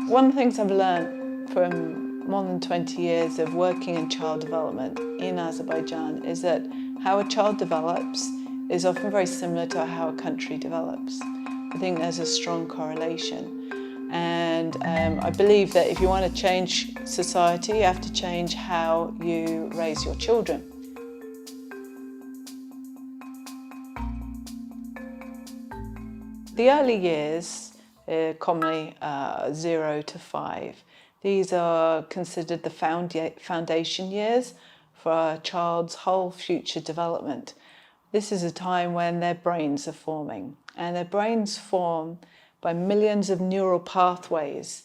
One of the things I've learned from more than 20 years of working in child development in Azerbaijan is that how a child develops is often very similar to how a country develops. I think there's a strong correlation. And I believe that if you want to change society, you have to change how you raise your children. The early years, commonly 0 to 5, these are considered the foundation years for a child's whole future development. This is a time when their brains are forming, and their brains form by millions of neural pathways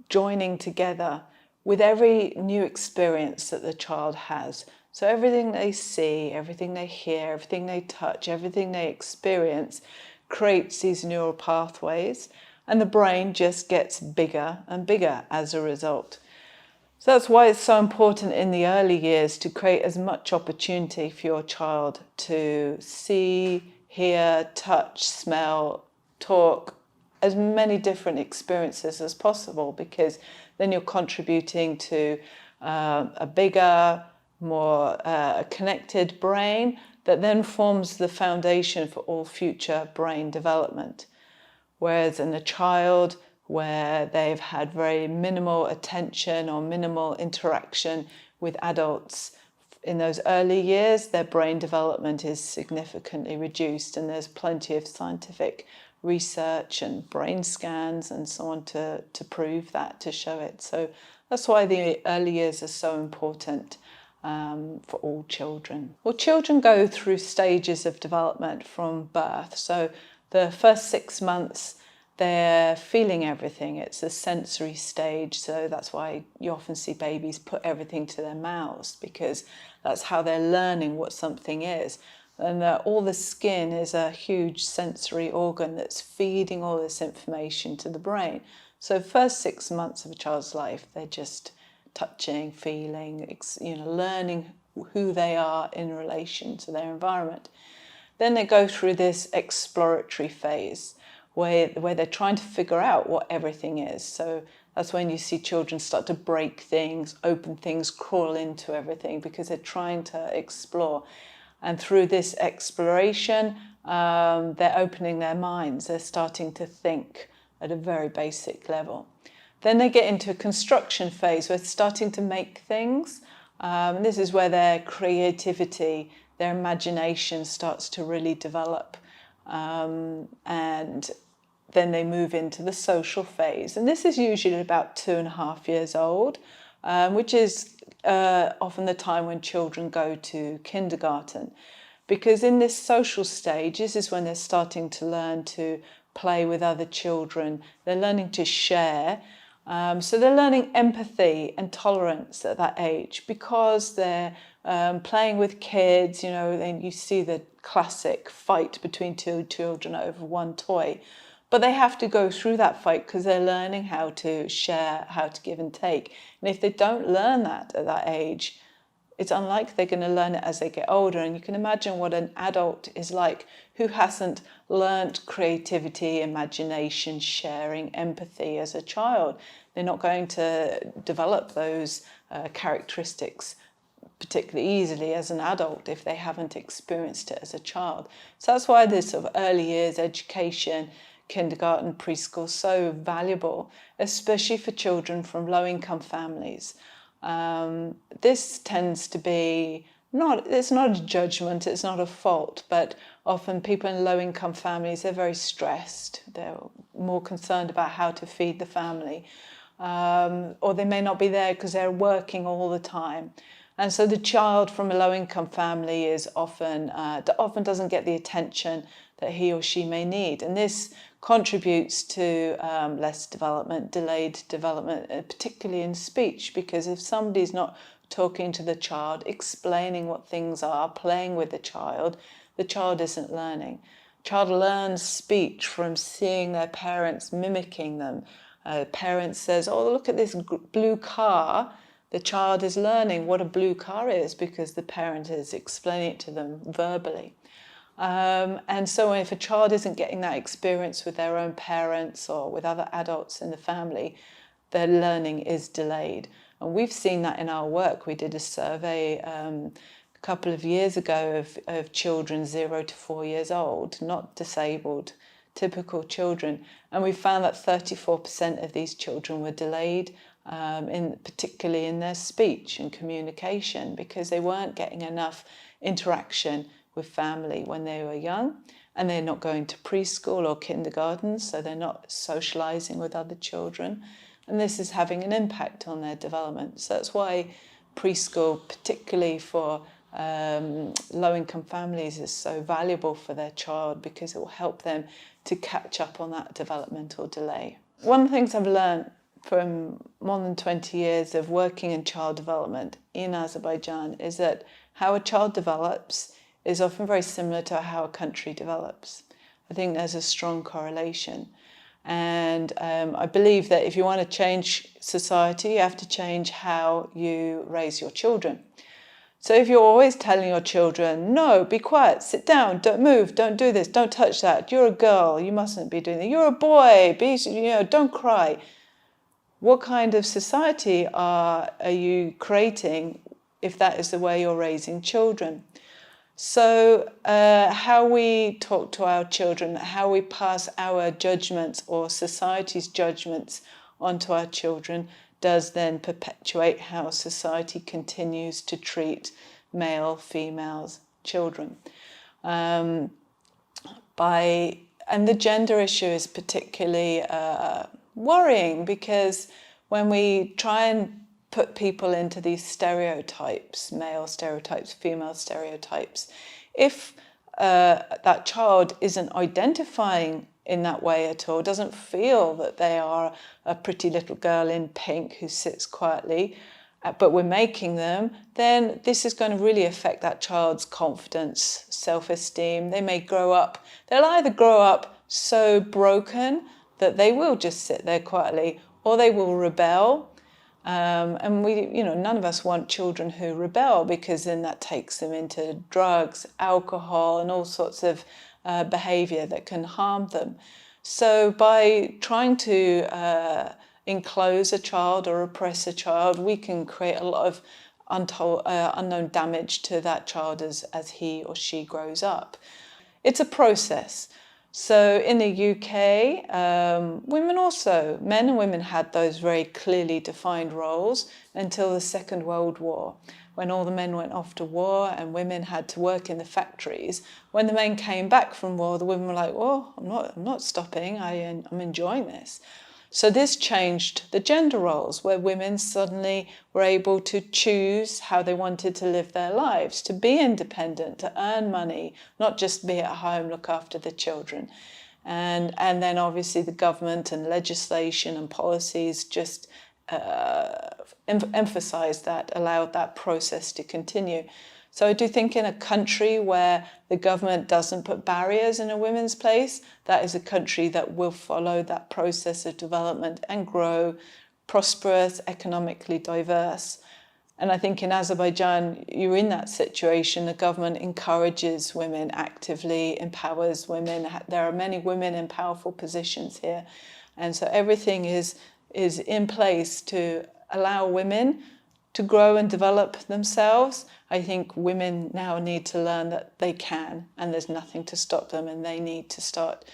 joining together with every new experience that the child has. So everything they see, everything they hear, everything they touch, everything they experience creates these neural pathways, and the brain just gets bigger and bigger as a result. So that's why it's so important in the early years to create as much opportunity for your child to see, hear, touch, smell, talk, as many different experiences as possible, because then you're contributing to a bigger, more connected brain that then forms the foundation for all future brain development. Whereas in a child where they've had very minimal attention or minimal interaction with adults, in those early years, their brain development is significantly reduced, and there's plenty of scientific research and brain scans and so on to prove that, to show it. So that's why the early years are so important for all children. Well, children go through stages of development from birth. So the first 6 months, they're feeling everything. It's a sensory stage, so that's why you often see babies put everything to their mouths, because that's how they're learning what something is. And all the skin is a huge sensory organ that's feeding all this information to the brain. So first 6 months of a child's life, they're just touching, feeling, learning who they are in relation to their environment. Then they go through this exploratory phase where they're trying to figure out what everything is. So that's when you see children start to break things, open things, crawl into everything, because they're trying to explore. And through this exploration, they're opening their minds. They're starting to think at a very basic level. Then they get into a construction phase where they're starting to make things. This is where their creativity, their imagination starts to really develop. And then they move into the social phase. And this is usually about 2.5 years old, which is often the time when children go to kindergarten. Because in this social stage, this is when they're starting to learn to play with other children. They're learning to share. So they're learning empathy and tolerance at that age, because they're playing with kids. Then you see the classic fight between two children over one toy. But they have to go through that fight because they're learning how to share, how to give and take. And if they don't learn that at that age, it's unlikely they're going to learn it as they get older. And you can imagine what an adult is like who hasn't learnt creativity, imagination, sharing, empathy as a child. They're not going to develop those characteristics particularly easily as an adult if they haven't experienced it as a child. So that's why this sort of early years education, kindergarten, preschool, so valuable, especially for children from low-income families. This tends to be it's not a judgment, it's not a fault, but often people in low-income families, they're very stressed. They're more concerned about how to feed the family. Or they may not be there because they're working all the time. And so the child from a low-income family is often doesn't get the attention that he or she may need. And this contributes to less development, delayed development, particularly in speech, because if somebody's not talking to the child, explaining what things are, playing with the child isn't learning. Child learns speech from seeing their parents mimicking them. Parent says, "Oh, look at this blue car." The child is learning what a blue car is because the parent is explaining it to them verbally. And so if a child isn't getting that experience with their own parents or with other adults in the family, their learning is delayed. And we've seen that in our work. We did a survey a couple of years ago of children 0 to 4 years old, not disabled, typical children. And we found that 34% of these children were delayed, particularly in their speech and communication, because they weren't getting enough interaction with family when they were young, and they're not going to preschool or kindergarten, so they're not socializing with other children, and this is having an impact on their development. So that's why preschool, particularly for low-income families, is so valuable for their child, because it will help them to catch up on that developmental delay. One of the things I've learned from more than 20 years of working in child development in Azerbaijan is that how a child develops is often very similar to how a country develops. I think there's a strong correlation. And I believe that if you want to change society, you have to change how you raise your children. So if you're always telling your children, no, be quiet, sit down, don't move, don't do this, don't touch that, you're a girl, you mustn't be doing that, you're a boy, don't cry. What kind of society are you creating if that is the way you're raising children? So how we talk to our children, how we pass our judgments or society's judgments onto our children does then perpetuate how society continues to treat male, females, children. And the gender issue is particularly worrying, because when we try and put people into these stereotypes, male stereotypes, female stereotypes, if that child isn't identifying in that way at all, doesn't feel that they are a pretty little girl in pink who sits quietly, but we're making them, then this is going to really affect that child's confidence, self-esteem. They may grow up, they'll either grow up so broken that they will just sit there quietly, or they will rebel. And none of us want children who rebel, because then that takes them into drugs, alcohol, and all sorts of behaviour that can harm them. So by trying to enclose a child or oppress a child, we can create a lot of unknown damage to that child as he or she grows up. It's a process. So in the UK, women also, men and women had those very clearly defined roles until the Second World War, when all the men went off to war and women had to work in the factories. When the men came back from war, the women were like, "Oh, I'm not stopping. I'm enjoying this." So this changed the gender roles, where women suddenly were able to choose how they wanted to live their lives, to be independent, to earn money, not just be at home, look after the children. And then obviously the government and legislation and policies just emphasised that, allowed that process to continue. So I do think in a country where the government doesn't put barriers in a women's place, that is a country that will follow that process of development and grow, prosperous, economically diverse. And I think in Azerbaijan, you're in that situation. The government encourages women actively, empowers women. There are many women in powerful positions here. And so everything is in place to allow women to grow and develop themselves. I think women now need to learn that they can, and there's nothing to stop them, and they need to start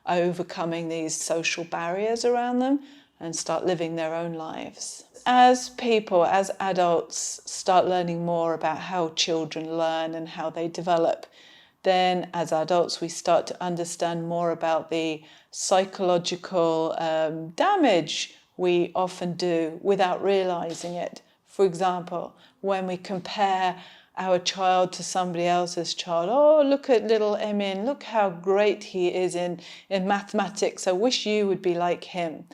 overcoming these social barriers around them and start living their own lives. As people, as adults, start learning more about how children learn and how they develop, then as adults we start to understand more about the psychological damage we often do without realising it. For example, when we compare our child to somebody else's child, "Oh, look at little Emin, look how great he is in mathematics, I wish you would be like him."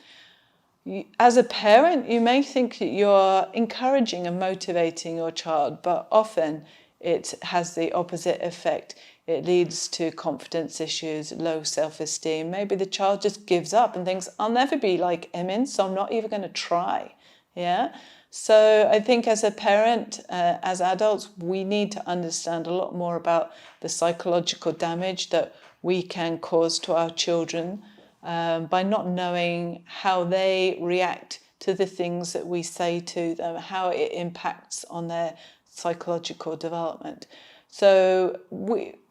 As a parent, you may think that you're encouraging and motivating your child, but often it has the opposite effect. It leads to confidence issues, low self-esteem. Maybe the child just gives up and thinks, "I'll never be like Emin, so I'm not even going to try." Yeah. So I think as a parent, as adults, we need to understand a lot more about the psychological damage that we can cause to our children by not knowing how they react to the things that we say to them, how it impacts on their psychological development. So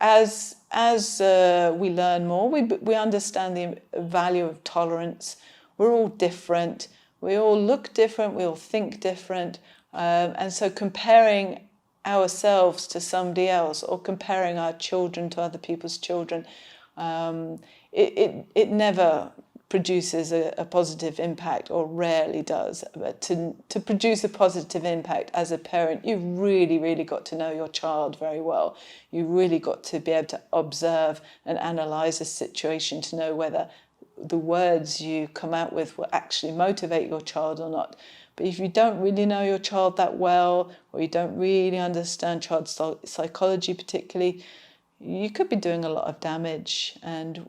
as we learn more, we understand the value of tolerance. We're all different. We all look different. We all think different. And so comparing ourselves to somebody else or comparing our children to other people's children, it never produces a positive impact, or rarely does. But to produce a positive impact as a parent, you've really got to know your child very well. You really got to be able to observe and analyse a situation to know whether the words you come out with will actually motivate your child or not. But if you don't really know your child that well, or you don't really understand child psychology particularly, you could be doing a lot of damage. And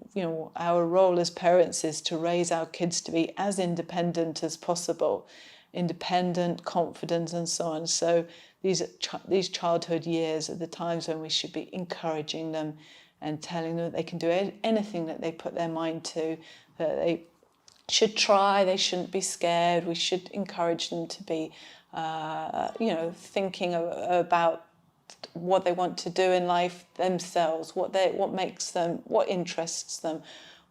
our role as parents is to raise our kids to be as independent as possible, independent, confident, and so on. So these childhood years are the times when we should be encouraging them and telling them that they can do anything that they put their mind to, that they should try, they shouldn't be scared. We should encourage them to be, thinking about what they want to do in life themselves, what makes them, what interests them,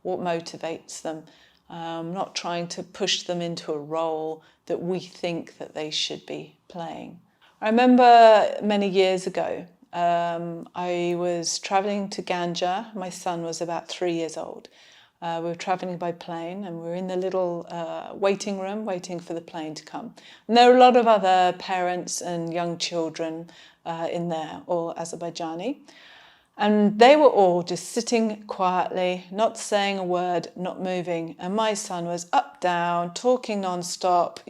what motivates them. Not trying to push them into a role that we think that they should be playing. I remember many years ago, I was travelling to Ganja. My son was about 3 years old. We were travelling by plane, and we were in the little waiting room waiting for the plane to come. And there were a lot of other parents and young children in there, all Azerbaijani. And they were all just sitting quietly, not saying a word, not moving. And my son was up, down, talking non-stop,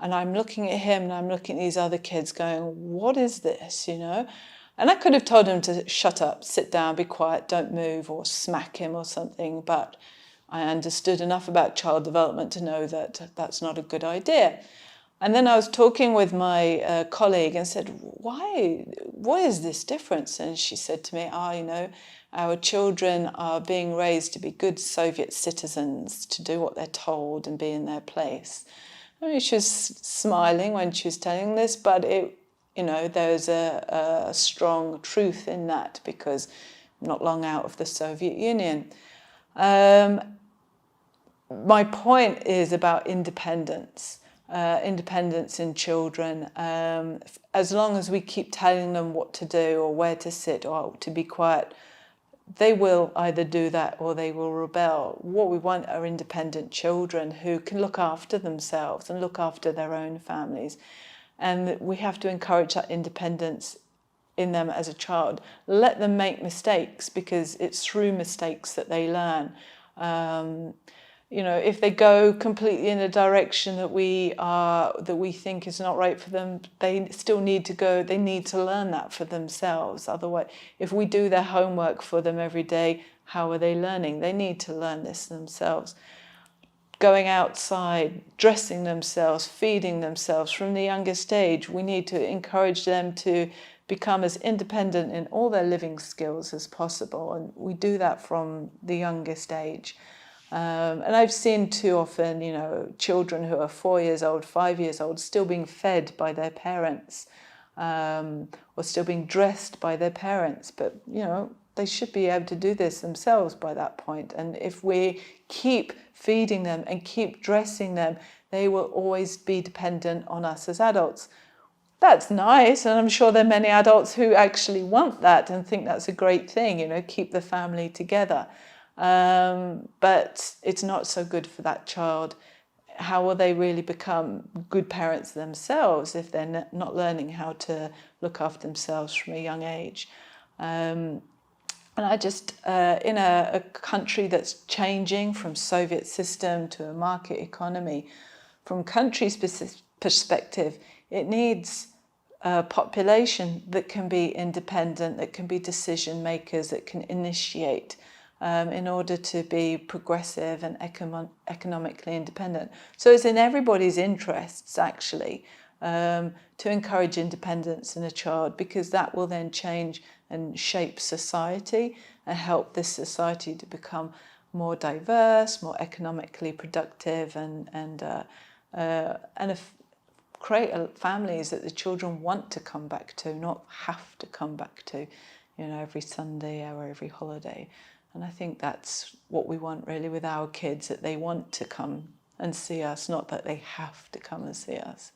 and I'm looking at him and I'm looking at these other kids going, what is this, And I could have told him to shut up, sit down, be quiet, don't move, or smack him or something. But I understood enough about child development to know that that's not a good idea. And then I was talking with my colleague and said, what is this difference? And she said to me, our children are being raised to be good Soviet citizens, to do what they're told and be in their place. I mean, she was smiling when she was telling this, but there's a strong truth in that, because I'm not long out of the Soviet Union. My point is about independence. Independence in children. As long as we keep telling them what to do or where to sit or to be quiet, they will either do that or they will rebel. What we want are independent children who can look after themselves and look after their own families. And we have to encourage that independence in them as a child. Let them make mistakes, because it's through mistakes that they learn. If they go completely in a direction that we think is not right for them, they still need to go. They need to learn that for themselves. Otherwise, if we do their homework for them every day, how are they learning? They need to learn this themselves. Going outside, dressing themselves, feeding themselves from the youngest age, we need to encourage them to become as independent in all their living skills as possible. And we do that from the youngest age. And I've seen too often, children who are 4 years old, 5 years old, still being fed by their parents, or still being dressed by their parents. But, they should be able to do this themselves by that point. And if we keep feeding them and keep dressing them, they will always be dependent on us as adults. That's nice, and I'm sure there are many adults who actually want that and think that's a great thing, keep the family together. But it's not so good for that child. How will they really become good parents themselves if they're not learning how to look after themselves from a young age? And I just, in a country that's changing from Soviet system to a market economy, from country's perspective, it needs a population that can be independent, that can be decision makers, that can initiate. in order to be progressive and economically independent. So it's in everybody's interests, actually, to encourage independence in a child, because that will then change and shape society and help this society to become more diverse, more economically productive, and create families that the children want to come back to, not have to come back to, every Sunday or every holiday. And I think that's what we want really with our kids, that they want to come and see us, not that they have to come and see us.